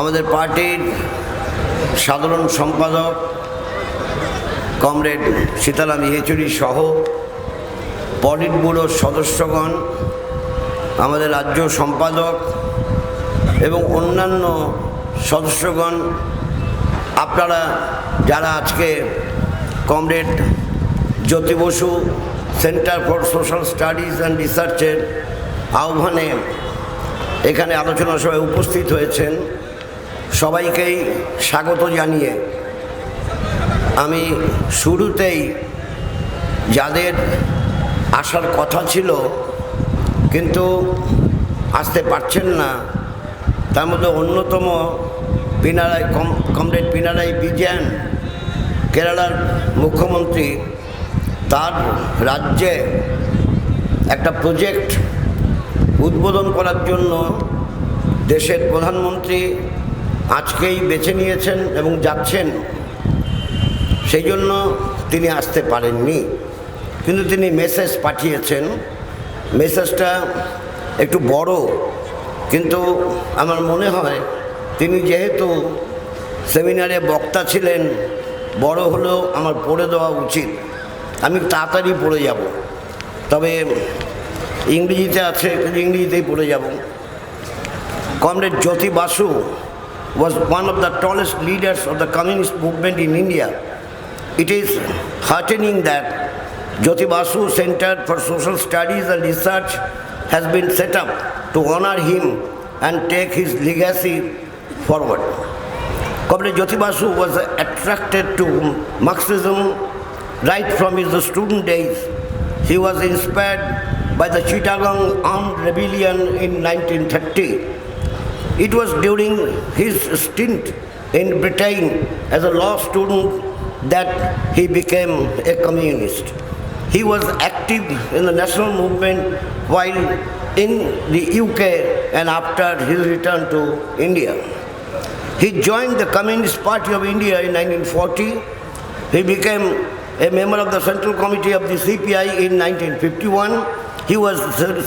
আমাদের পার্টির সাধারণ সম্পাদক কমরেড সীতারাম ইয়েচুরি সহ পলিট ব্যুরোর সদস্যগণ, আমাদের রাজ্য সম্পাদক এবং অন্যান্য সদস্যগণ, আপনারা যারা আজকে comrade Jyoti Basu centre for social studies and রিসার্চের আহ্বানে এখানে আলোচনা সভায় উপস্থিত হয়েছেন, সবাইকেই স্বাগত জানিয়ে আমি শুরুতেই যাদের আসার কথা ছিল কিন্তু আসতে পারছেন না, তার মধ্যে অন্যতম কমরেড পিনারাই বিজয়ন, কেরালার মুখ্যমন্ত্রী, তার রাজ্যে একটা প্রজেক্ট উদ্বোধন করার জন্য দেশের প্রধানমন্ত্রী আজকেই বেছে নিয়েছেন এবং যাচ্ছেন। সেই জন্য তিনি আসতে পারেননি, কিন্তু তিনি মেসেজ পাঠিয়েছেন। মেসেজটা একটু বড়, কিন্তু আমার মনে হয় তিনি যেহেতু সেমিনারে বক্তা ছিলেন, বড় হলেও আমার পড়ে দেওয়া উচিত। আমি তাড়াতাড়ি পড়ে যাব, তবে ইংরেজিতে আছে, কিন্তু ইংরেজিতেই পড়ে যাব। Comrade Jyoti Basu was one of the tallest leaders of the communist movement in India. It is heartening that Jyoti Basu Center for Social Studies and Research has been set up to honor him and take his legacy forward. Comrade Jyoti Basu was attracted to Marxism right from his student days. He was inspired by the Chittagong armed rebellion in 1930. It was during his stint in Britain as a law student that he became a communist. He was active in the national movement while in the UK and after his return to India. He joined the Communist Party of India in 1940. He became a member of the Central Committee of the CPI in 1951. He was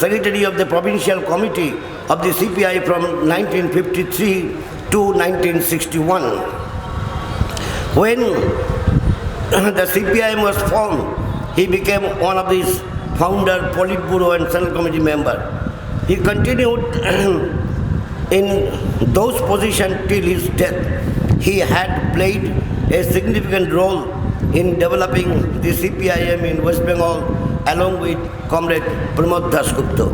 secretary of the Provincial Committee of the CPI from 1953 to 1961. When the CPIM was formed, he became one of these founder, Politburo and Central Committee member. He continued in those positions till his death. He had played a significant role in developing the CPIM in West Bengal along with Comrade Pramod Dasgupta.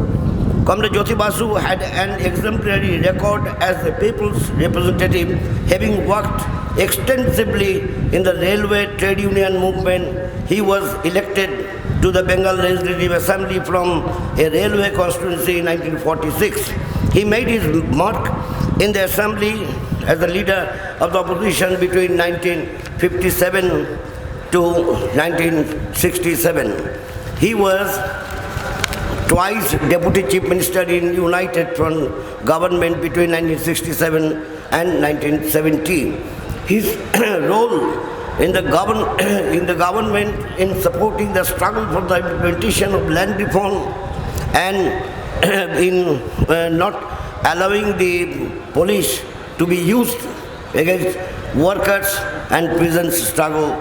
Comrade Jyoti Basu had an exemplary record as a people's representative, having worked extensively in the railway trade union movement. He was elected to the Bengal Legislative Assembly from a railway constituency in 1946. He made his mark in the assembly as the leader of the opposition between 1957 to 1967. He was twice Deputy Chief Minister in United Front government between 1967 and 1970. His role in the government in supporting the struggle for the implementation of land reform and in not allowing the police to be used against workers and prison struggle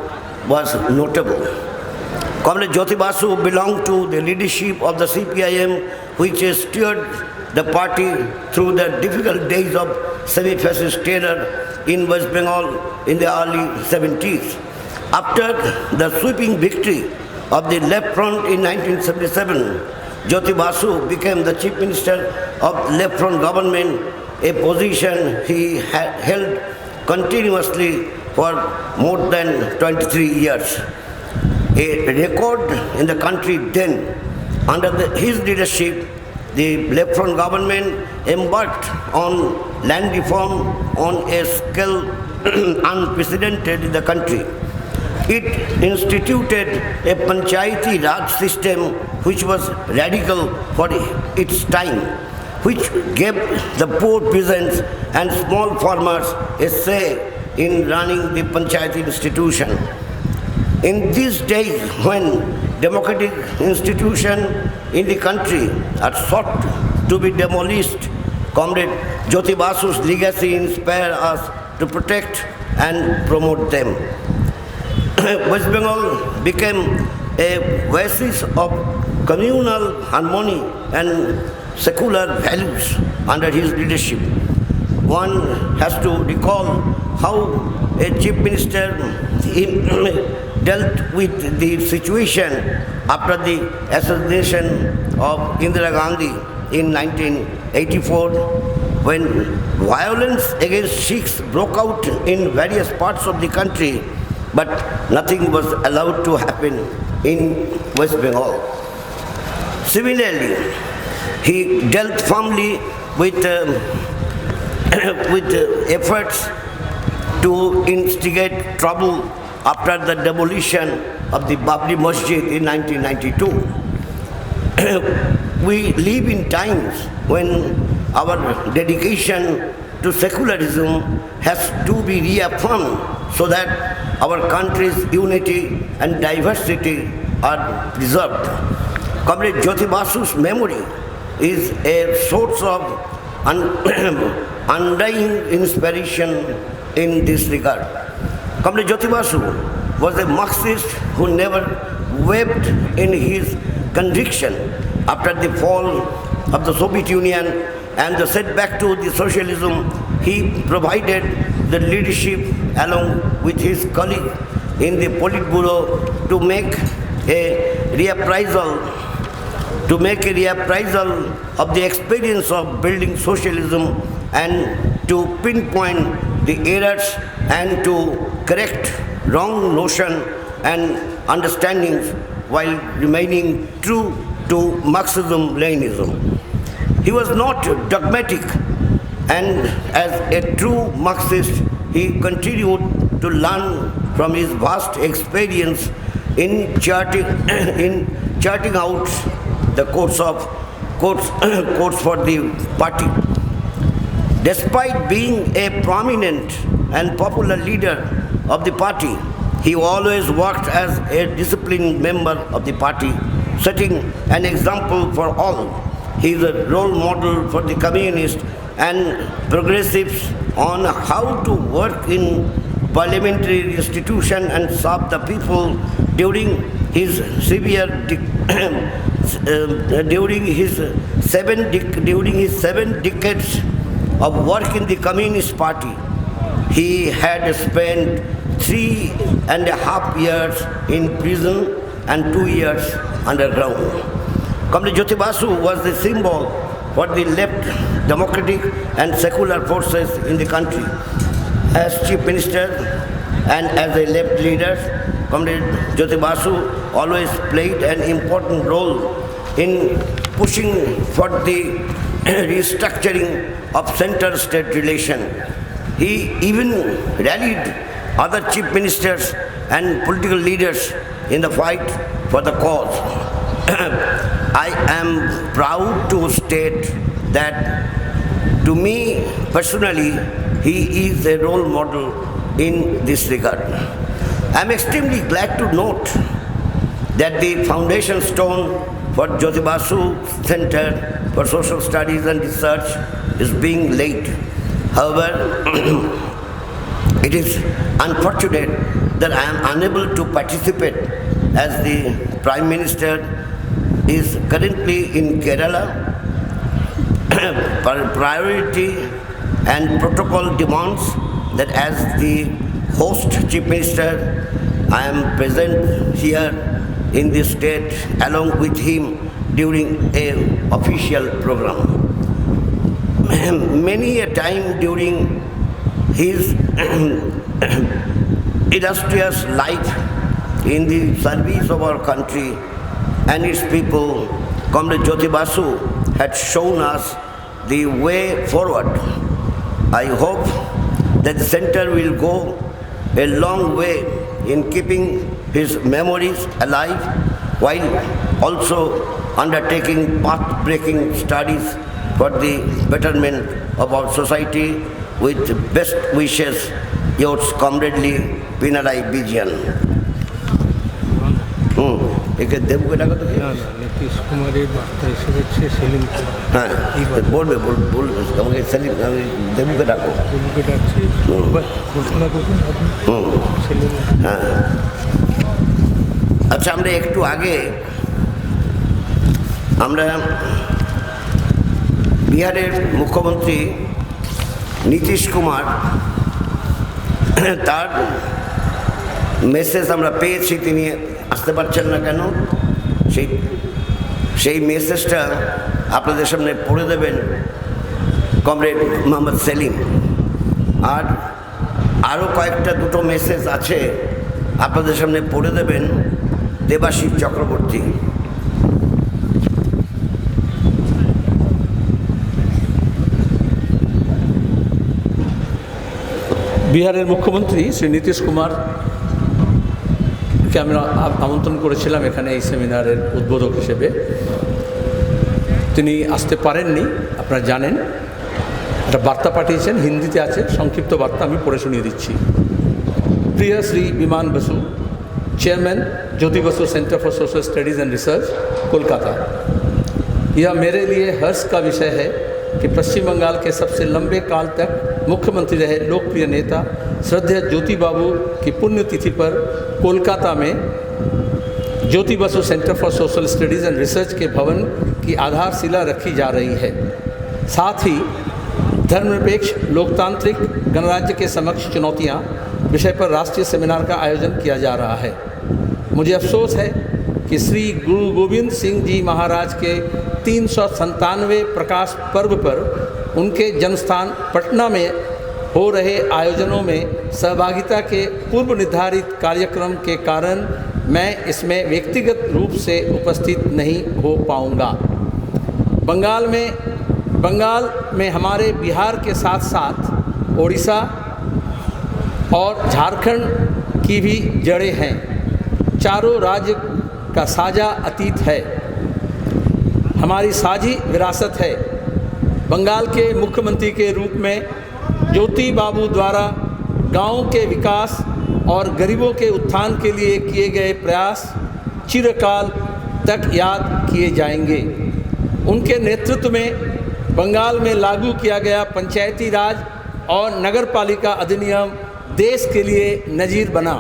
was notable. Comrade Jyoti Basu belonged to the leadership of the CPIM, which steered the party through the difficult days of semi-fascist terror in West Bengal in the early 70s. After the sweeping victory of the Left Front in 1977, Jyoti Basu became the Chief Minister of Left Front government, a position he had held continuously for more than 23 years. A record in the country then. Under his leadership, the Left Front government embarked on land reform on a scale unprecedented in the country. It instituted a Panchayati Raj system which was radical for its time, which gave the poor peasants and small farmers a say in running the Panchayati institution. In these days when democratic institutions in the country are sought to be demolished, Comrade Jyoti Basu's legacy inspires us to protect and promote them. West Bengal became a oasis of communal harmony and secular values under his leadership. One has to recall how a chief minister dealt with the situation after the assassination of Indira Gandhi in 1984, when violence against Sikhs broke out in various parts of the country, but nothing was allowed to happen in West Bengal. Similarly, he dealt firmly with efforts to instigate trouble after the demolition of the Babri Masjid in 1992. We live in times when our dedication to secularism has to be reaffirmed so that our country's unity and diversity are preserved. Comrade Jyoti Basu's memory is a source of undying inspiration in this regard. Comrade Jyoti Basu was a Marxist who never wavered in his conviction after the fall of the Soviet Union and the setback to the socialism. He provided the leadership along with his colleague in the Politburo to make a reappraisal of the experience of building socialism and to pinpoint the errors and to correct wrong notion and understandings while remaining true to Marxism-Leninism. He was not dogmatic, and as a true Marxist, he continued to learn from his vast experience in charting out the course for the party. Despite being a prominent and popular leader of the party, he always worked as a disciplined member of the party, setting an example for all. He is a role model for the communists and progressives on how to work in parliamentary institution and serve the people during his seven decades of work in the Communist Party. He had spent 3.5 years in prison and 2 years underground. Comrade Jyoti Basu was the symbol for the left democratic and secular forces in the country. As Chief Minister and as a left leader, Comrade Jyoti Basu always played an important role in pushing for the restructuring of center-state relation. He even rallied other chief ministers and political leaders in the fight for the cause. I am proud to state that, to me personally, he is a role model in this regard. I am extremely glad to note that the foundation stone for Jyoti Basu Center for Social Studies and Research is being laid. However, it is unfortunate that I am unable to participate as the Prime Minister is currently in Kerala. Priority and protocol demands that as the host Chief Minister, I am present here in this state along with him during an official program. Many a time during his illustrious life in the service of our country and its people, Comrade Jyoti Basu had shown us the way forward. I hope that the center will go a long way in keeping his memories alive while also undertaking path-breaking studies for the betterment of our society. With best wishes, yours comradely, Pinarayi Vijayan. Nitish কুমারের বার্তা এসে গেছে সেলিম কুমার। হ্যাঁ বলবে বলবে আমাকে সেলিম আমি দেবুকে ডাকো। দেবুকে ডাকছি, ঘোষণা করবেন আপনি সেলিম। হ্যাঁ আচ্ছা, আমরা একটু আগে আমরা বিহারের মুখ্যমন্ত্রী নীতিশ কুমার তার মেসেজ আমরা পেয়েছি, তিনি আসতে পারছেন না কেন, সেই মেসেজটা আপনাদের সামনে পড়ে দেবেন কমরেড মোহাম্মদ সেলিম। আর আরও কয়েকটা দুটো মেসেজ আছে আপনাদের সামনে পড়ে দেবেন দেবাশিস চক্রবর্তী। বিহারের মুখ্যমন্ত্রী শ্রী নীতিশ কুমারকে আমরা আমন্ত্রণ করেছিলাম এখানে এই সেমিনারের উদ্বোধক হিসেবে। তিনি আসতে পারেননি, আপনারা জানেন। একটা বার্তা পাঠিয়েছেন, হিন্দিতে আছে, সংক্ষিপ্ত বার্তা আমি পড়ে শুনিয়ে দিচ্ছি। প্রিয় Shri Biman Basu, chairman Jyoti Basu centre for social studies and research, Kolkata. यह मेरे लिए हर्ष का विषय है कि पश्चिम बंगाल के सबसे लंबे काल तक मुख्यमंत्री रहे लोकप्रिय नेता श्रद्धेय ज्योति बाबू की पुण्यतिथि पर कोलकाता में ज्योति Basu centre for social studies and research के भवन की आधारशिला रखी जा रही है। साथ ही धर्मनिरपेक्ष लोकतांत्रिक गणराज्य के समक्ष चुनौतियाँ विषय पर राष्ट्रीय सेमिनार का आयोजन किया जा रहा है। मुझे अफसोस है कि श्री गुरु गोविंद सिंह जी महाराज के 397वें प्रकाश पर्व पर उनके जन्मस्थान पटना में हो रहे आयोजनों में सहभागिता के पूर्व निर्धारित कार्यक्रम के कारण मैं इसमें व्यक्तिगत रूप से उपस्थित नहीं हो पाऊंगा। बंगाल में हमारे बिहार के साथ साथ ओडिशा और झारखंड की भी जड़ें हैं। चारों राज्य का साझा अतीत है, हमारी साझी विरासत है। बंगाल के मुख्यमंत्री के रूप में ज्योति बाबू द्वारा गांव के विकास और गरीबों के उत्थान के लिए किए गए प्रयास चिरकाल तक याद किए जाएंगे। उनके नेतृत्व में बंगाल में लागू किया गया पंचायती राज और नगरपालिका अधिनियम देश के लिए नज़ीर बना।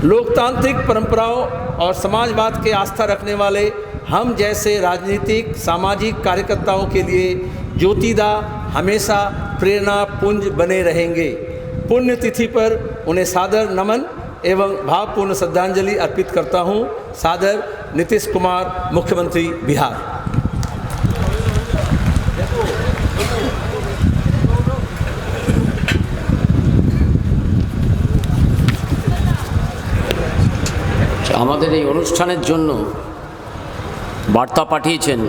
लोकतांत्रिक परंपराओं और समाजवाद के आस्था रखने वाले हम जैसे राजनीतिक सामाजिक कार्यकर्ताओं के लिए ज्योतिदा हमेशा प्रेरणा पुंज बने रहेंगे। पुण्यतिथि पर उन्हें सादर नमन एवं भावपूर्ण श्रद्धांजलि अर्पित करता हूँ। सादर नीतीश कुमार, मुख्यमंत्री बिहार। আমাদের এই অনুষ্ঠানের জন্য বার্তা পাঠিয়েছেন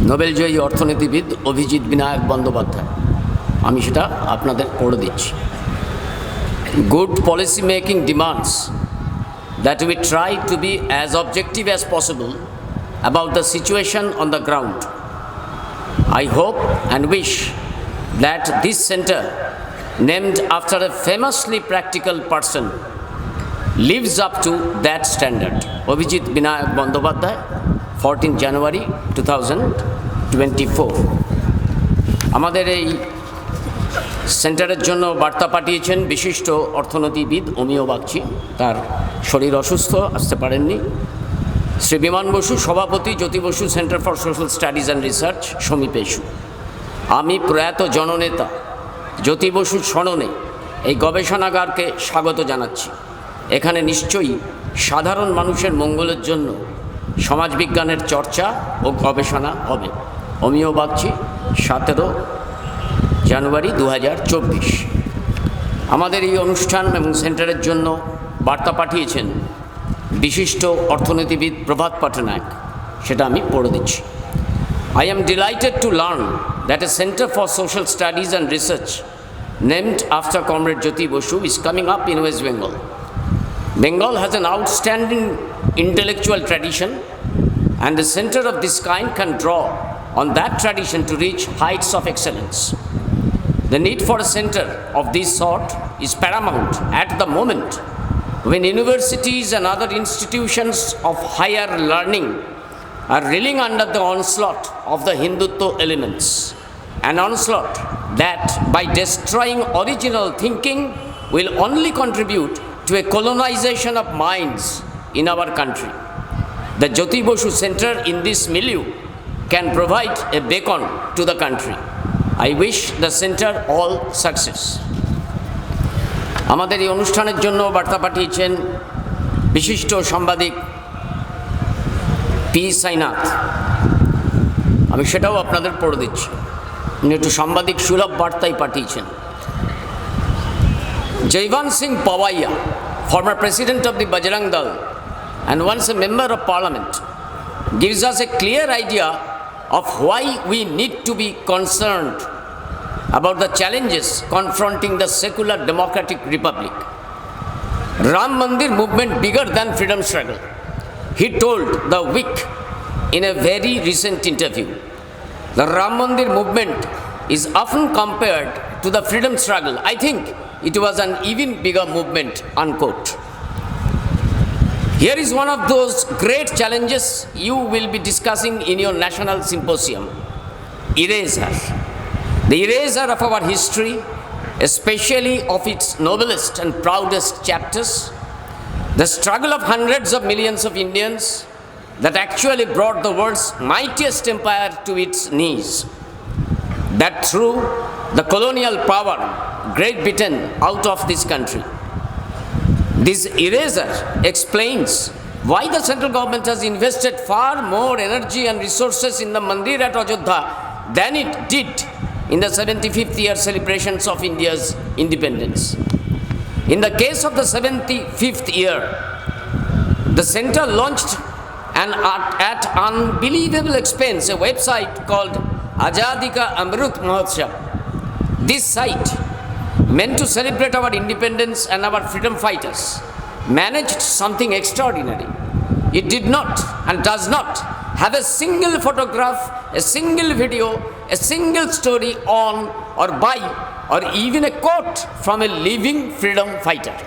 নোবেলজয়ী অর্থনীতিবিদ অভিজিৎ বিনায়ক বন্দ্যোপাধ্যায়। আমি সেটা আপনাদের পড়ে দিচ্ছি। Good policy making demands that we try to be as objective as possible about the situation on the ground. I hope and wish that this center, named after a famously practical person, lives up to that standard. Abhijit Binayak Bandyopadhyay, 14 January 2024. আমাদের এই সেন্টারের জন্য বার্তা পাঠিয়েছেন বিশিষ্ট অর্থনীতিবিদ অমিয় বাগচি। তার শরীর অসুস্থ, আসতে পারেননি। শ্রী বিমান বসু, সভাপতি জ্যোতি Basu centre for social studies and research, সমীপেশু। আমি প্রয়াত জননেতা জ্যোতি বসুর স্মরণে এই গবেষণাগারকে স্বাগত জানাচ্ছি। এখানে নিশ্চয়ই সাধারণ মানুষের মঙ্গলের জন্য সমাজবিজ্ঞানের চর্চা ও গবেষণা হবে। অমিয় বাগচি, 17 জানুয়ারি 2024। আমাদের এই অনুষ্ঠান এবং সেন্টারের জন্য বার্তা পাঠিয়েছেন বিশিষ্ট অর্থনীতিবিদ প্রভাত পটনায়ক। সেটা আমি পড়ে দিচ্ছি। I am delighted to learn that a Center for Social Studies and Research named after Comrade Jyoti Basu is coming up in West Bengal. Bengal has an outstanding intellectual tradition, and the center of this kind can draw on that tradition to reach heights of excellence. The need for a center of this sort is paramount at the moment when universities and other institutions of higher learning are reeling under the onslaught of the Hindutva elements, an onslaught that, by destroying original thinking, will only contribute to a colonization of minds in our country. The Jyoti Basu Center in this milieu can provide a beacon to the country. I wish the center all success. আমাদের এই অনুষ্ঠানের জন্য বার্তা পাঠিয়েছেন বিশিষ্ট সাংবাদিক P Sainath. আমি সেটাও আপনাদের পড়ে দিচ্ছি। উনি একটু সাংবাদিক সুলভ বার্তাই পাঠিয়েছেন। জৈবান সিং পাওয়াইয়া, former president of the Bajrang Dal and once a member of parliament, gives us a clear idea of why we need to be concerned about the challenges confronting the secular democratic republic. Ram Mandir movement bigger than freedom struggle, he told the Week in a very recent interview. The Ram Mandir movement is often compared to the freedom struggle. I think it was an even bigger movement, unquote. Here is one of those great challenges you will be discussing in your national symposium: erasure. The erasure of our history, especially of its noblest and proudest chapters, the struggle of hundreds of millions of Indians that actually brought the world's mightiest empire to its knees, that threw the colonial power, Great Britain, out of this country. This erasure explains why the central government has invested far more energy and resources in the Mandir at Ajodhya than it did in the 75th year celebrations of India's independence. In the case of the 75th year, the center launched at unbelievable expense a website called Azadi Ka Amrut Mahotsav. This site, meant to celebrate our independence and our freedom fighters, managed something extraordinary. It did not and does not have a single photograph, a single video, a single story on or by or even a quote from a living freedom fighter.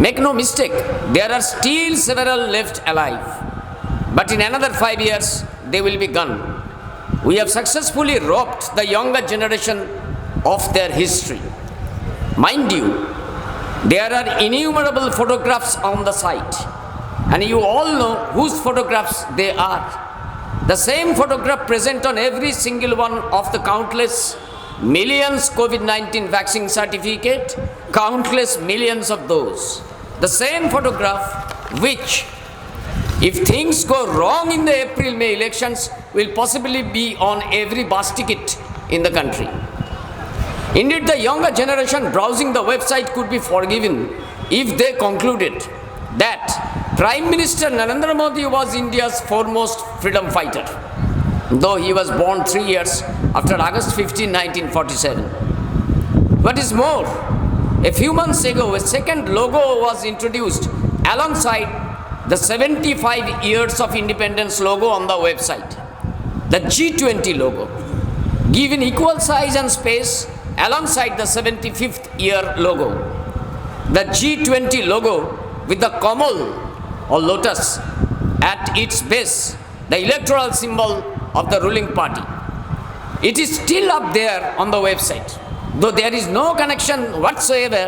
Make no mistake, there are still several left alive, but in another 5 years they will be gone. We have successfully robbed the younger generation of their history. Mind you, there are innumerable photographs on the site, and you all know whose photographs they are. The same photograph present on every single one of the countless millions COVID-19 vaccine certificate, countless millions of those. The same photograph which, if things go wrong in the April-May elections, will possibly be on every bus ticket in the country. Indeed, the younger generation browsing the website could be forgiven if they concluded that Prime Minister Narendra Modi was India's foremost freedom fighter, though he was born 3 years after August 15, 1947. What is more, a few months ago, a second logo was introduced alongside the 75 years of independence logo on the website, the G20 logo, given equal size and space alongside the 75th year logo. The G20 logo with the Kamal or lotus at its base, the electoral symbol of the ruling party. It is still up there on the website, though there is no connection whatsoever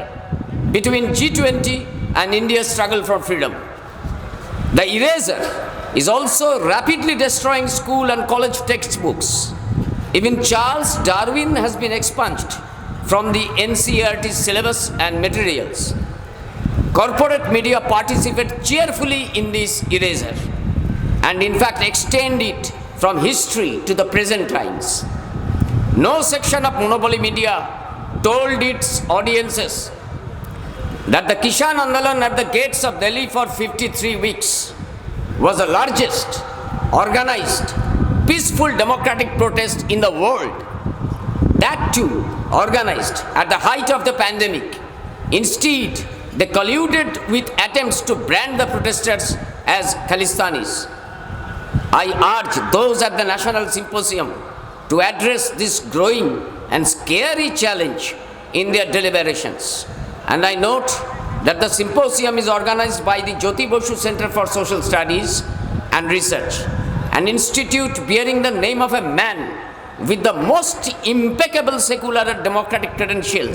between G20 and India's struggle for freedom. The erasure is also rapidly destroying school and college textbooks. Even Charles Darwin has been expunged from the NCERT syllabus and materials. Corporate media participate cheerfully in this erasure and in fact extend it from history to the present times. No section of monopoly media told its audiences that the Kishan Andolan at the gates of Delhi for 53 weeks was the largest organized peaceful democratic protest in the world. That too organized at the height of the pandemic. Instead, they colluded with attempts to brand the protesters as Khalistanis. I urge those at the National Symposium to address this growing and scary challenge in their deliberations. And I note that the symposium is organized by the Jyoti Basu Center for Social Studies and Research, an institute bearing the name of a man with the most impeccable secular and democratic credentials.